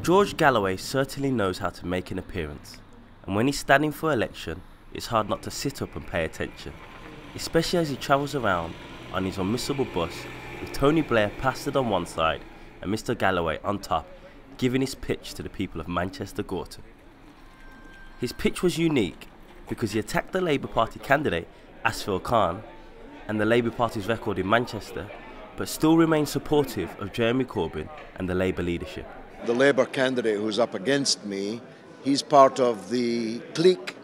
George Galloway certainly knows how to make an appearance, and when he's standing for election, it's hard not to sit up and pay attention, especially as he travels around on his unmissable bus with Tony Blair plastered on one side and Mr Galloway on top, giving his pitch to the people of Manchester Gorton. His pitch was unique because he attacked the Labour Party candidate Afzal Khan and the Labour Party's record in Manchester, but still remained supportive of Jeremy Corbyn and the Labour leadership. The Labour candidate who's up against me, he's part of the clique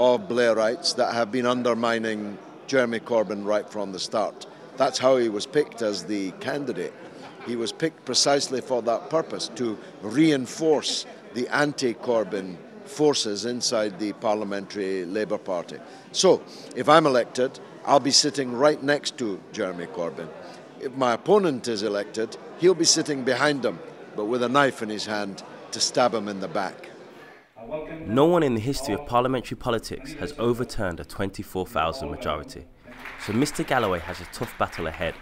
of Blairites that have been undermining Jeremy Corbyn right from the start. That's how he was picked as the candidate. He was picked precisely for that purpose, to reinforce the anti-Corbyn forces inside the Parliamentary Labour Party. So, if I'm elected, I'll be sitting right next to Jeremy Corbyn. If my opponent is elected, he'll be sitting behind him, but with a knife in his hand to stab him in the back. No one in the history of parliamentary politics has overturned a 24,000 majority, so Mr Galloway has a tough battle ahead.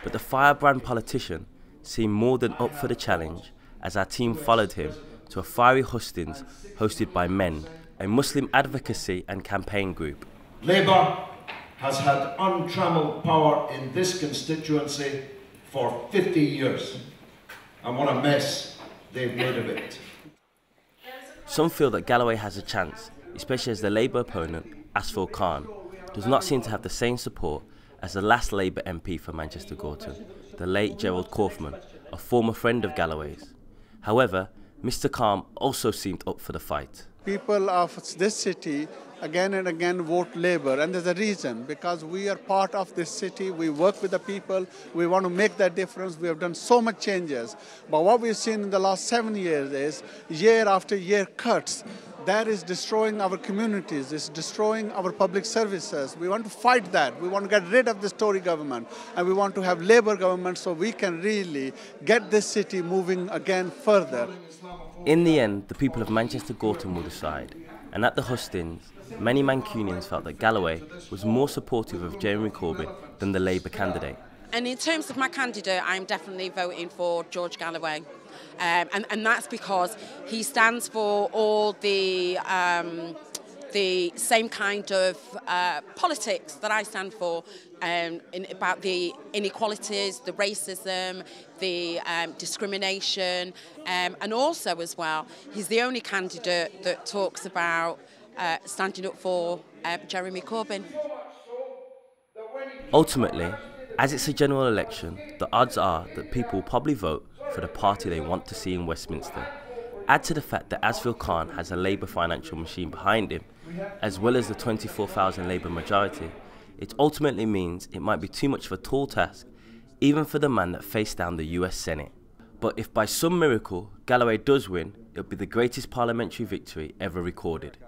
But the firebrand politician seemed more than up for the challenge as our team followed him to a fiery hustings hosted by MEND, a Muslim advocacy and campaign group. Labour has had untrammeled power in this constituency for 50 years, and what a mess they've made of it. Some feel that Galloway has a chance, especially as the Labour opponent, Afzal Khan, does not seem to have the same support as the last Labour MP for Manchester Gorton, the late Gerald Kaufman, a former friend of Galloway's. However, Mr Khan also seemed up for the fight. People of this city again and again vote Labour, and there's a reason, because we are part of this city, we work with the people, we want to make that difference. We have done so much changes, but what we've seen in the last 7 years is year after year cuts. That is destroying our communities, it's destroying our public services. We want to fight that. We want to get rid of this Tory government, and we want to have Labour government so we can really get this city moving again further. In the end, the people of Manchester Gorton will decide, and at the hustings, many Mancunians felt that Galloway was more supportive of Jeremy Corbyn than the Labour candidate. And in terms of my candidate, I'm definitely voting for George Galloway. And that's because he stands for all the same kind of politics that I stand for, about the inequalities, the racism, the discrimination, and also as well, he's the only candidate that talks about standing up for Jeremy Corbyn. Ultimately, as it's a general election, the odds are that people will probably vote for the party they want to see in Westminster. Add to the fact that Afzal Khan has a Labour financial machine behind him, as well as the 24,000 Labour majority, it ultimately means it might be too much of a tall task, even for the man that faced down the US Senate. But if by some miracle Galloway does win, it'll be the greatest parliamentary victory ever recorded.